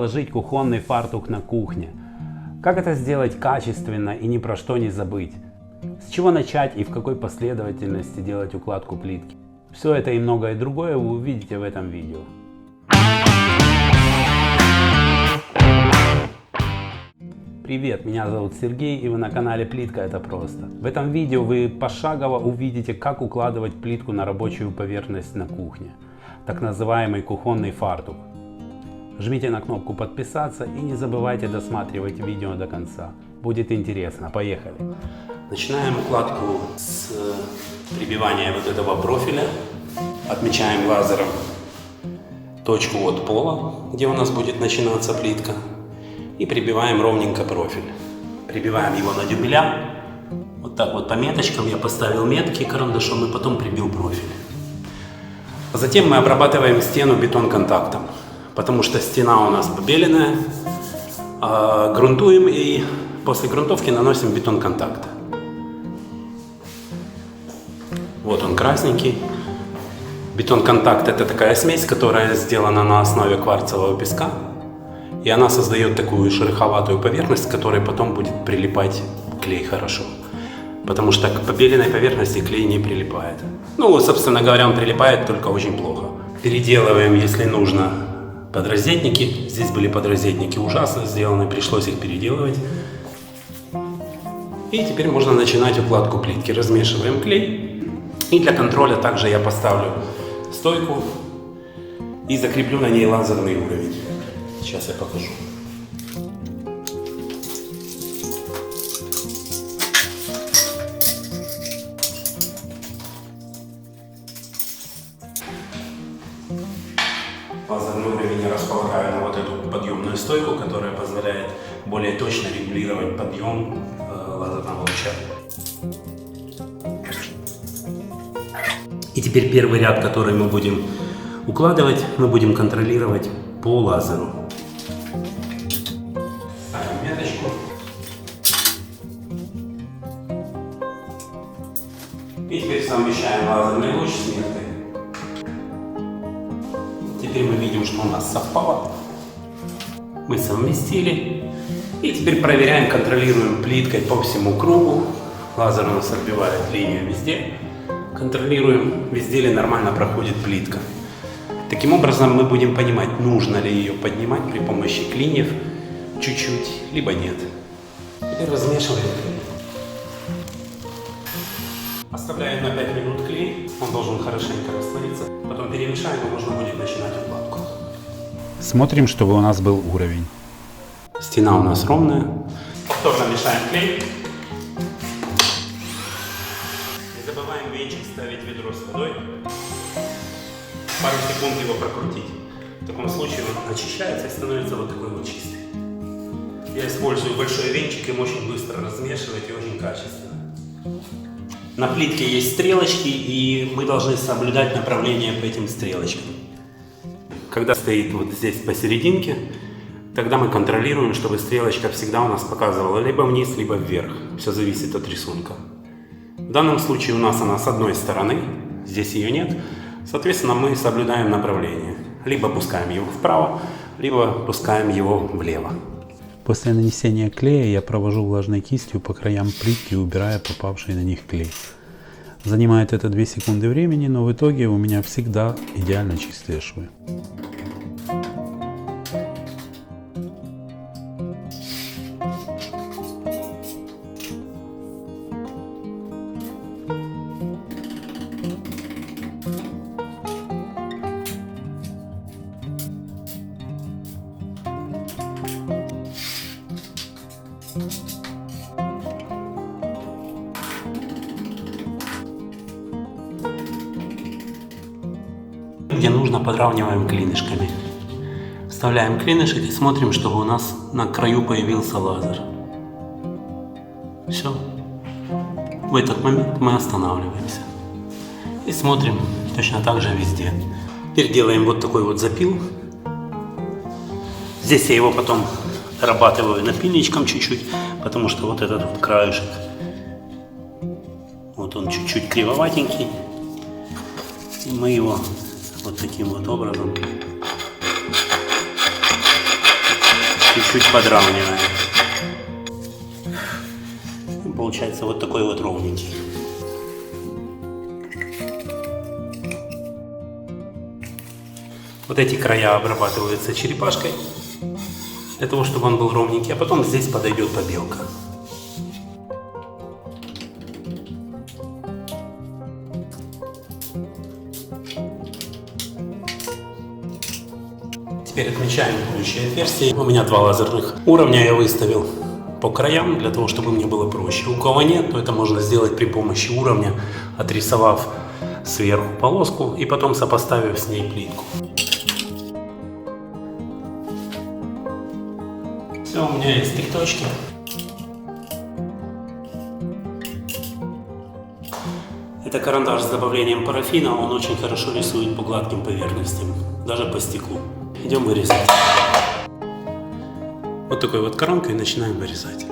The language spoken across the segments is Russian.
расположить кухонный фартук на кухне. Как это сделать качественно и ни про что не забыть? С чего начать и в какой последовательности делать укладку плитки? Все это и многое другое вы увидите в этом видео. Привет, меня зовут Сергей, и вы на канале Плитка это просто. В этом видео вы пошагово увидите, как укладывать плитку на рабочую поверхность на кухне, так называемый кухонный фартук. Жмите на кнопку подписаться и не забывайте досматривать видео до конца. Будет интересно, поехали. Начинаем укладку с прибивания вот этого профиля. Отмечаем лазером точку от пола, где у нас будет начинаться плитка. И прибиваем ровненько профиль. Прибиваем его на дюбеля. Вот так вот по меточкам я поставил метки карандашом и потом прибил профиль. Затем мы обрабатываем стену бетон-контактом, потому что стена у нас побеленная. Грунтуем и после грунтовки наносим бетон-контакт. Вот он красненький. Бетон-контакт — это такая смесь, которая сделана на основе кварцевого песка. И она создает такую шероховатую поверхность, к которой потом будет прилипать клей хорошо. Потому что к побеленной поверхности клей не прилипает. Ну, собственно говоря, он прилипает только очень плохо. Переделываем, если нужно, подрозетники. Здесь были подрозетники ужасно сделаны, пришлось их переделывать. И теперь можно начинать укладку плитки. Размешиваем клей. И для контроля также я поставлю стойку и закреплю на ней лазерный уровень. Сейчас я покажу. Лазерный уровень я располагаю на вот эту подъемную стойку, которая позволяет более точно регулировать подъем лазерного луча. И теперь первый ряд, который мы будем укладывать, мы будем контролировать по лазеру. Ставим меточку. И теперь совмещаем лазерный луч с меткой. Теперь мы видим, что у нас совпало. Мы совместили. И теперь проверяем, контролируем плиткой по всему кругу. Лазер у нас отбивает линию везде. Контролируем, везде ли нормально проходит плитка. Таким образом мы будем понимать, нужно ли ее поднимать при помощи клиньев чуть-чуть, либо нет. Теперь размешиваем клей. Оставляем на 5 минут клей, он должен хорошенько раствориться. Потом перемешаем, и можно будет начинать укладку. Смотрим, чтобы у нас был уровень. Стена у нас ровная. Повторно мешаем клей. Не забываем венчик ставить в ведро с водой. Пару секунд его прокрутить. В таком случае он очищается и становится вот такой вот чистый. Я использую большой венчик, им очень быстро размешивать и очень качественно. На плитке есть стрелочки, и мы должны соблюдать направление по этим стрелочкам. Когда стоит вот здесь посерединке, тогда мы контролируем, чтобы стрелочка всегда у нас показывала либо вниз, либо вверх. Все зависит от рисунка. В данном случае у нас она с одной стороны, здесь ее нет. Соответственно, мы соблюдаем направление. Либо пускаем его вправо, либо пускаем его влево. После нанесения клея я провожу влажной кистью по краям плитки, убирая попавший на них клей. Занимает это 2 секунды времени, но в итоге у меня всегда идеально чистые швы. Где нужно, подравниваем клинышками. Вставляем клинышек и смотрим, чтобы у нас на краю появился лазер. Все. В этот момент мы останавливаемся. И смотрим точно так же везде. Теперь делаем вот такой вот запил. Здесь я его потом дорабатываю напильничком чуть-чуть, потому что вот этот вот краешек, вот он чуть-чуть кривоватенький. И мы его вот таким вот образом чуть-чуть подравниваем. И получается вот такой вот ровненький. Вот эти края обрабатываются черепашкой, для того, чтобы он был ровненький, а потом здесь подойдет побелка. Теперь отмечаем будущее отверстие. У меня 2 лазерных уровня я выставил по краям, для того, чтобы мне было проще. У кого нет, то это можно сделать при помощи уровня, отрисовав сверху полоску и потом сопоставив с ней плитку. Все, у меня есть 3 точки. Это карандаш с добавлением парафина, он очень хорошо рисует по гладким поверхностям, даже по стеклу. Идем вырезать. Вот такой вот коронкой начинаем вырезать.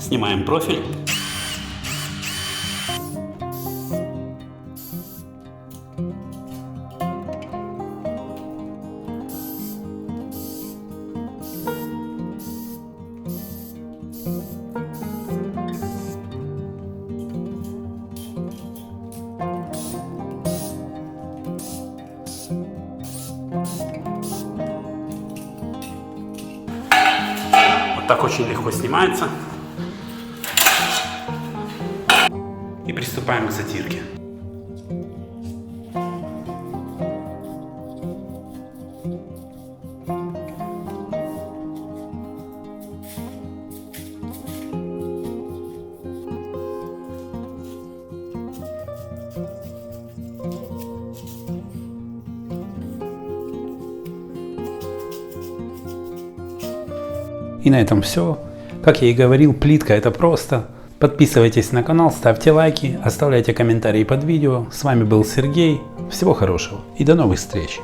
Снимаем профиль. Вот так очень легко снимается. И приступаем к затирке. И на этом все. Как я и говорил, плитка это просто. Подписывайтесь на канал, ставьте лайки, оставляйте комментарии под видео. С вами был Сергей. Всего хорошего и до новых встреч.